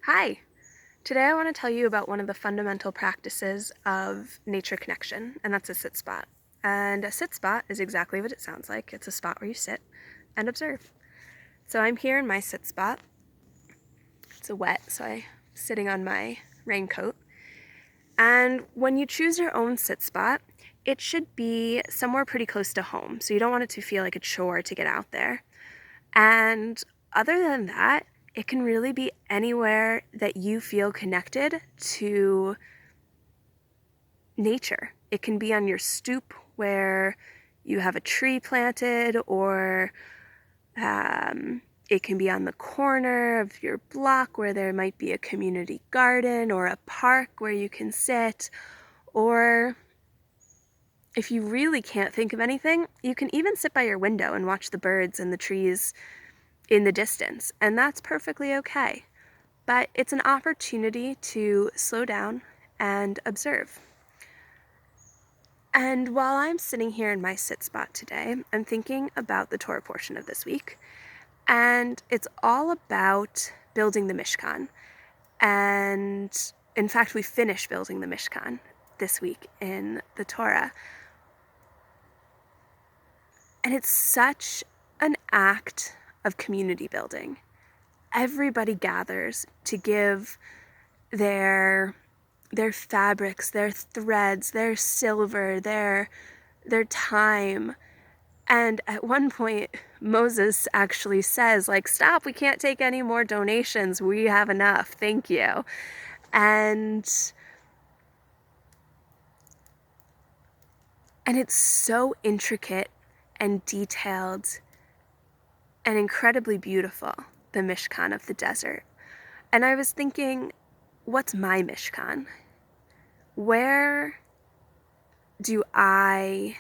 Hi! Today I want to tell you about one of the fundamental practices of nature connection, and that's a sit spot. And a sit spot is exactly what it sounds like. It's a spot where you sit and observe. So I'm here in my sit spot. It's wet, so I'm sitting on my raincoat. And when you choose your own sit spot, it should be somewhere pretty close to home. So you don't want it to feel like a chore to get out there. And other than that, it can really be anywhere that you feel connected to nature. It can be on your stoop where you have a tree planted, or it can be on the corner of your block where there might be a community garden or a park where you can sit. Or if you really can't think of anything, you can even sit by your window and watch the birds and the trees in the distance, and that's perfectly okay. But it's an opportunity to slow down and observe. And while I'm sitting here in my sit spot today, I'm thinking about the Torah portion of this week, and it's all about building the Mishkan. And in fact, we finished building the Mishkan this week in the Torah. And it's such an act of community building. Everybody gathers to give their fabrics, their threads, their silver, their time. And at one point, Moses actually says, like, stop, we can't take any more donations. We have enough. Thank you. And it's so intricate and detailed and incredibly beautiful, the Mishkan of the desert. And I was thinking, what's my Mishkan? Where do I,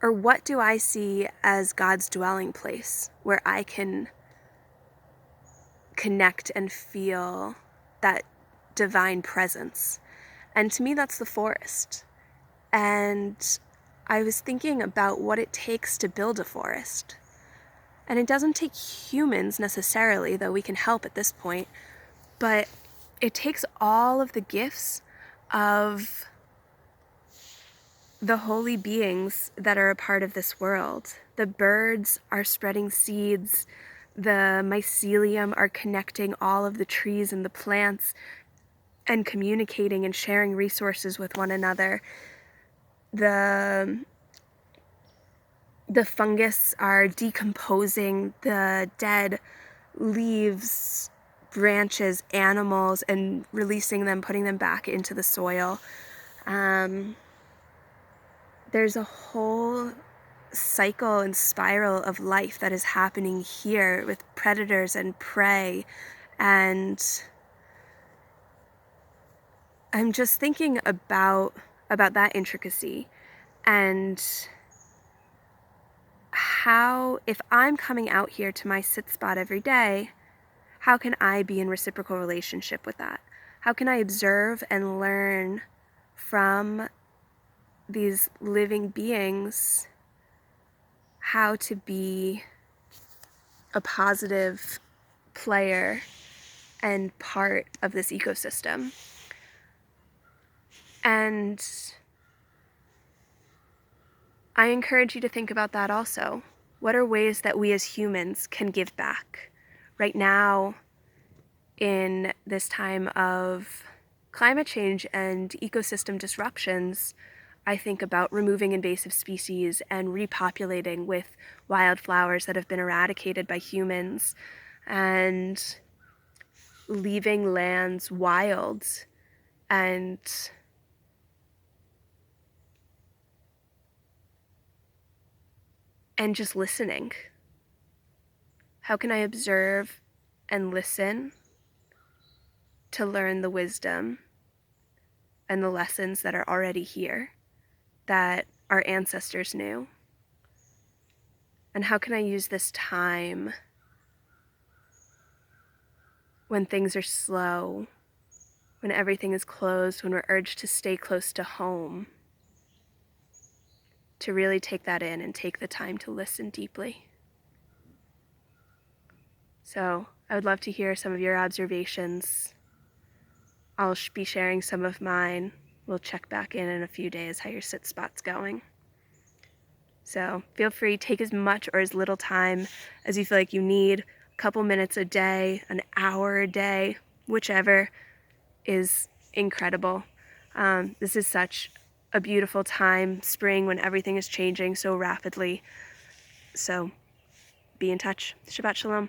or what do I see as God's dwelling place where I can connect and feel that divine presence? And to me, that's the forest. And I was thinking about what it takes to build a forest. And it doesn't take humans necessarily, though we can help at this point, but it takes all of the gifts of the holy beings that are a part of this world. The birds are spreading seeds. The mycelium are connecting all of the trees and the plants and communicating and sharing resources with one another. The fungus are decomposing the dead leaves, branches, animals, and releasing them, putting them back into the soil. There's a whole cycle and spiral of life that is happening here with predators and prey. And I'm just thinking about that intricacy, and how, if I'm coming out here to my sit spot every day, how can I be in reciprocal relationship with that? How can I observe and learn from these living beings how to be a positive player and part of this ecosystem? And I encourage you to think about that also. What are ways that we as humans can give back? Right now, in this time of climate change and ecosystem disruptions, I think about removing invasive species and repopulating with wildflowers that have been eradicated by humans, and leaving lands wild, and just listening. How can I observe and listen to learn the wisdom and the lessons that are already here, that our ancestors knew? And how can I use this time when things are slow, when everything is closed, when we're urged to stay close to home, to really take that in and take the time to listen deeply? So I would love to hear some of your observations. I'll be sharing some of mine. We'll check back in a few days how your sit spot's going. So feel free, take as much or as little time as you feel like you need. A couple minutes a day, an hour a day, whichever is incredible. This is such a beautiful time, spring, when everything is changing so rapidly. So be in touch. Shabbat Shalom.